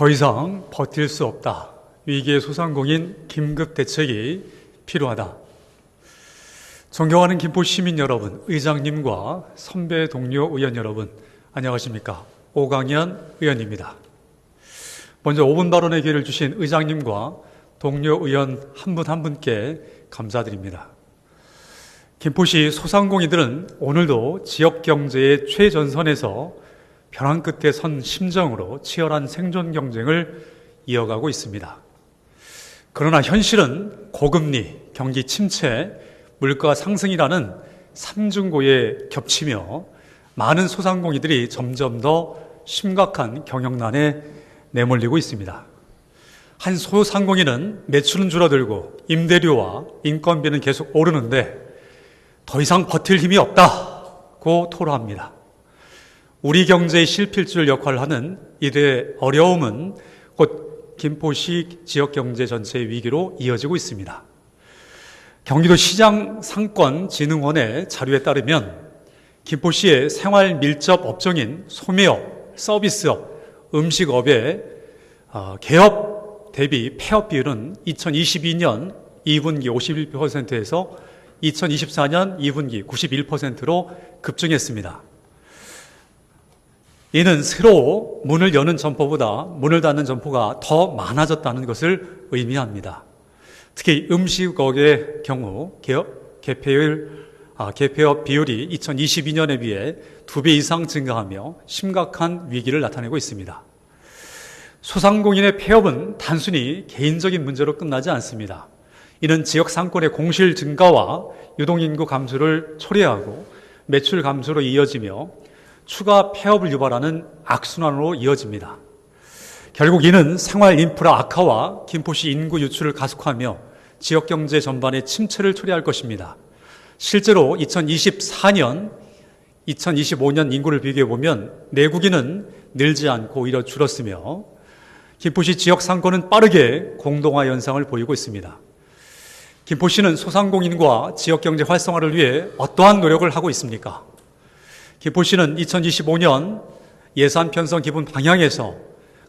더 이상 버틸 수 없다. 위기의 소상공인 긴급 대책이 필요하다. 존경하는 김포 시민 여러분, 의장님과 선배 동료 의원 여러분, 안녕하십니까? 오강현 의원입니다. 먼저 5분 발언의 기회를 주신 의장님과 동료 의원 한 분 한 분께 감사드립니다. 김포시 소상공인들은 오늘도 지역경제의 최전선에서 벼랑 끝에 선 심정으로 치열한 생존 경쟁을 이어가고 있습니다. 그러나 현실은 고금리, 경기 침체, 물가 상승이라는 삼중고에 겹치며 많은 소상공인들이 점점 더 심각한 경영난에 내몰리고 있습니다. 한 소상공인은 매출은 줄어들고 임대료와 인건비는 계속 오르는데 더 이상 버틸 힘이 없다고 토로합니다. 우리 경제의 실필줄 역할을 하는 이들의 어려움은 곧 김포시 지역경제 전체의 위기로 이어지고 있습니다. 경기도 시장상권진흥원의 자료에 따르면 김포시의 생활 밀접 업종인 소매업, 서비스업, 음식업의 개업 대비 폐업 비율은 2022년 2분기 51%에서 2024년 2분기 91%로 급증했습니다. 이는 새로 문을 여는 점포보다 문을 닫는 점포가 더 많아졌다는 것을 의미합니다. 특히 음식업의 경우 개폐업 비율이 2022년에 비해 2배 이상 증가하며 심각한 위기를 나타내고 있습니다. 소상공인의 폐업은 단순히 개인적인 문제로 끝나지 않습니다. 이는 지역 상권의 공실 증가와 유동인구 감소를 초래하고 매출 감소로 이어지며 추가 폐업을 유발하는 악순환으로 이어집니다. 결국 이는 생활 인프라 악화와 김포시 인구 유출을 가속하며 지역경제 전반의 침체를 초래할 것입니다. 실제로 2024년, 2025년 인구를 비교해보면 내국인은 늘지 않고 오히려 줄었으며 김포시 지역 상권은 빠르게 공동화 현상을 보이고 있습니다. 김포시는 소상공인과 지역경제 활성화를 위해 어떠한 노력을 하고 있습니까? 김포시는 2025년 예산 편성 기본 방향에서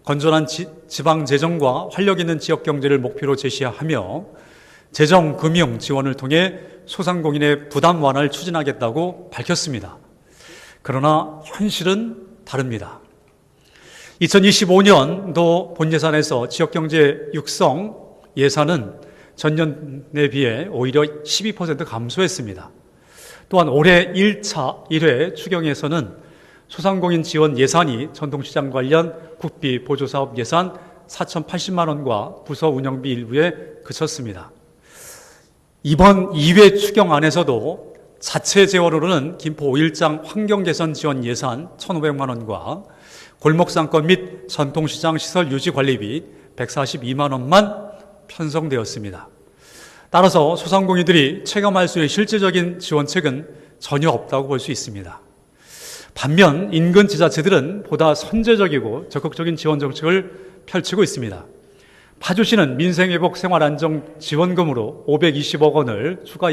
건전한 지방 재정과 활력 있는 지역 경제를 목표로 제시하며 재정, 금융 지원을 통해 소상공인의 부담 완화를 추진하겠다고 밝혔습니다. 그러나 현실은 다릅니다. 2025년도 본예산에서 지역 경제 육성 예산은 전년에 비해 오히려 12% 감소했습니다. 또한 올해 1차 1회 추경에서는 소상공인 지원 예산이 전통시장 관련 국비 보조사업 예산 4,080만 원과 부서 운영비 일부에 그쳤습니다. 이번 2회 추경안에서도 자체 재원으로는 김포 5일장 환경개선 지원 예산 1,500만 원과 골목상권 및 전통시장 시설 유지 관리비 142만 원만 편성되었습니다. 따라서 소상공인들이 체감할 수 있는 실질적인 지원책은 전혀 없다고 볼 수 있습니다. 반면 인근 지자체들은 보다 선제적이고 적극적인 지원 정책을 펼치고 있습니다. 파주시는 민생회복 생활안정지원금으로 520억 원을 추가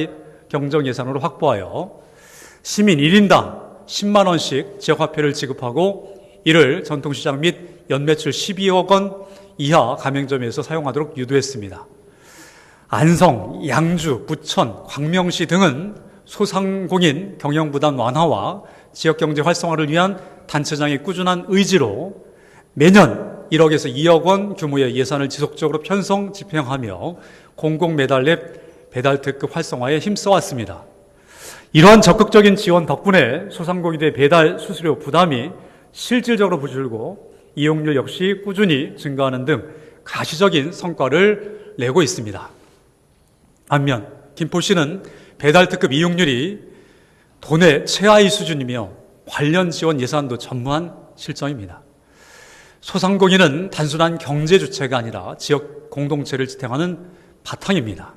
경정 예산으로 확보하여 시민 1인당 10만 원씩 지역화폐를 지급하고 이를 전통시장 및 연매출 12억 원 이하 가맹점에서 사용하도록 유도했습니다. 안성, 양주, 부천, 광명시 등은 소상공인 경영부담 완화와 지역경제 활성화를 위한 단체장의 꾸준한 의지로 매년 1억에서 2억 원 규모의 예산을 지속적으로 편성 집행하며 공공매달앱 배달특급 활성화에 힘써왔습니다. 이러한 적극적인 지원 덕분에 소상공인의 배달 수수료 부담이 실질적으로 줄고 이용률 역시 꾸준히 증가하는 등 가시적인 성과를 내고 있습니다. 반면 김포시는 배달특급 이용률이 도내 최하위 수준이며 관련 지원 예산도 전무한 실정입니다. 소상공인은 단순한 경제 주체가 아니라 지역 공동체를 지탱하는 바탕입니다.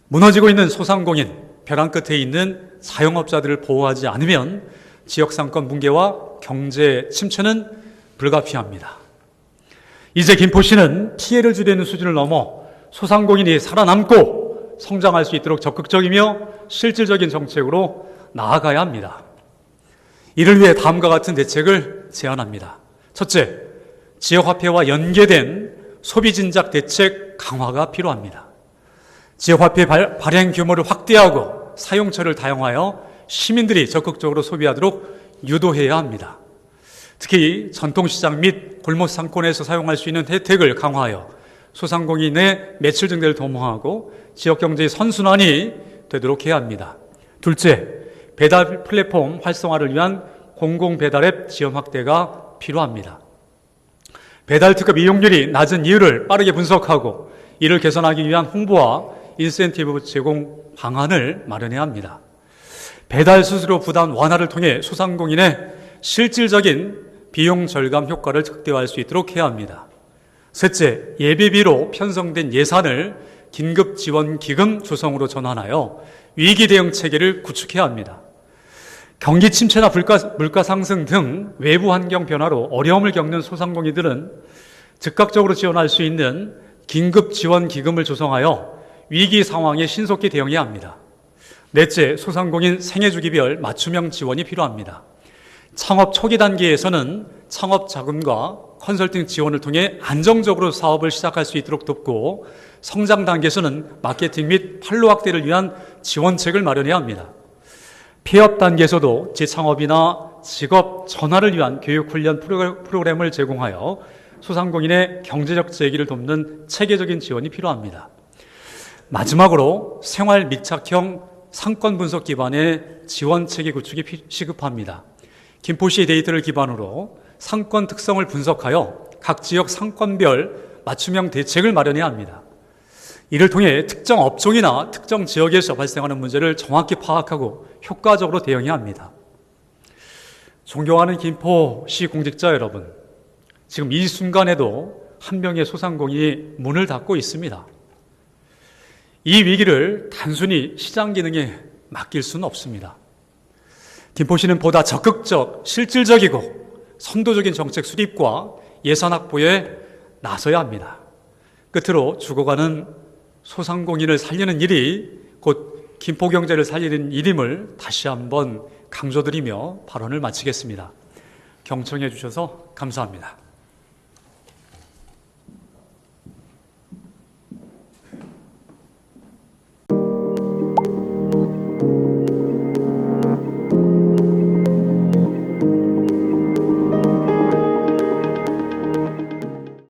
무너지고 있는 소상공인, 벼랑 끝에 있는 자영업자들을 보호하지 않으면 지역 상권 붕괴와 경제 침체는 불가피합니다. 이제 김포시는 피해를 줄이는 수준을 넘어 소상공인이 살아남고 성장할 수 있도록 적극적이며 실질적인 정책으로 나아가야 합니다. 이를 위해 다음과 같은 대책을 제안합니다. 첫째, 지역화폐와 연계된 소비진작 대책 강화가 필요합니다. 지역화폐 발행 규모를 확대하고 사용처를 다양화하여 시민들이 적극적으로 소비하도록 유도해야 합니다. 특히 전통시장 및 골목 상권에서 사용할 수 있는 혜택을 강화하여 소상공인의 매출 증대를 도모하고 지역경제의 선순환이 되도록 해야 합니다. 둘째, 배달 플랫폼 활성화를 위한 공공배달앱 지원 확대가 필요합니다. 배달 특급 이용률이 낮은 이유를 빠르게 분석하고 이를 개선하기 위한 홍보와 인센티브 제공 방안을 마련해야 합니다. 배달 수수료 부담 완화를 통해 소상공인의 실질적인 비용 절감 효과를 극대화할 수 있도록 해야 합니다. 셋째, 예비비로 편성된 예산을 긴급지원기금 조성으로 전환하여 위기 대응 체계를 구축해야 합니다. 경기 침체나 물가 상승 등 외부 환경 변화로 어려움을 겪는 소상공인들은 즉각적으로 지원할 수 있는 긴급지원기금을 조성하여 위기 상황에 신속히 대응해야 합니다. 넷째, 소상공인 생애주기별 맞춤형 지원이 필요합니다. 창업 초기 단계에서는 창업 자금과 컨설팅 지원을 통해 안정적으로 사업을 시작할 수 있도록 돕고 성장 단계에서는 마케팅 및 판로 확대를 위한 지원책을 마련해야 합니다. 폐업 단계에서도 재창업이나 직업 전환을 위한 교육훈련 프로그램을 제공하여 소상공인의 경제적 재기를 돕는 체계적인 지원이 필요합니다. 마지막으로 생활 밀착형 상권 분석 기반의 지원 체계 구축이 시급합니다. 김포시 데이터를 기반으로 상권 특성을 분석하여 각 지역 상권별 맞춤형 대책을 마련해야 합니다. 이를 통해 특정 업종이나 특정 지역에서 발생하는 문제를 정확히 파악하고 효과적으로 대응해야 합니다. 존경하는 김포시 공직자 여러분, 지금 이 순간에도 한 명의 소상공인이 문을 닫고 있습니다. 이 위기를 단순히 시장 기능에 맡길 수는 없습니다. 김포시는 보다 적극적, 실질적이고 선도적인 정책 수립과 예산 확보에 나서야 합니다. 끝으로 죽어가는 소상공인을 살리는 일이 곧 김포경제를 살리는 일임을 다시 한번 강조드리며 발언을 마치겠습니다. 경청해 주셔서 감사합니다.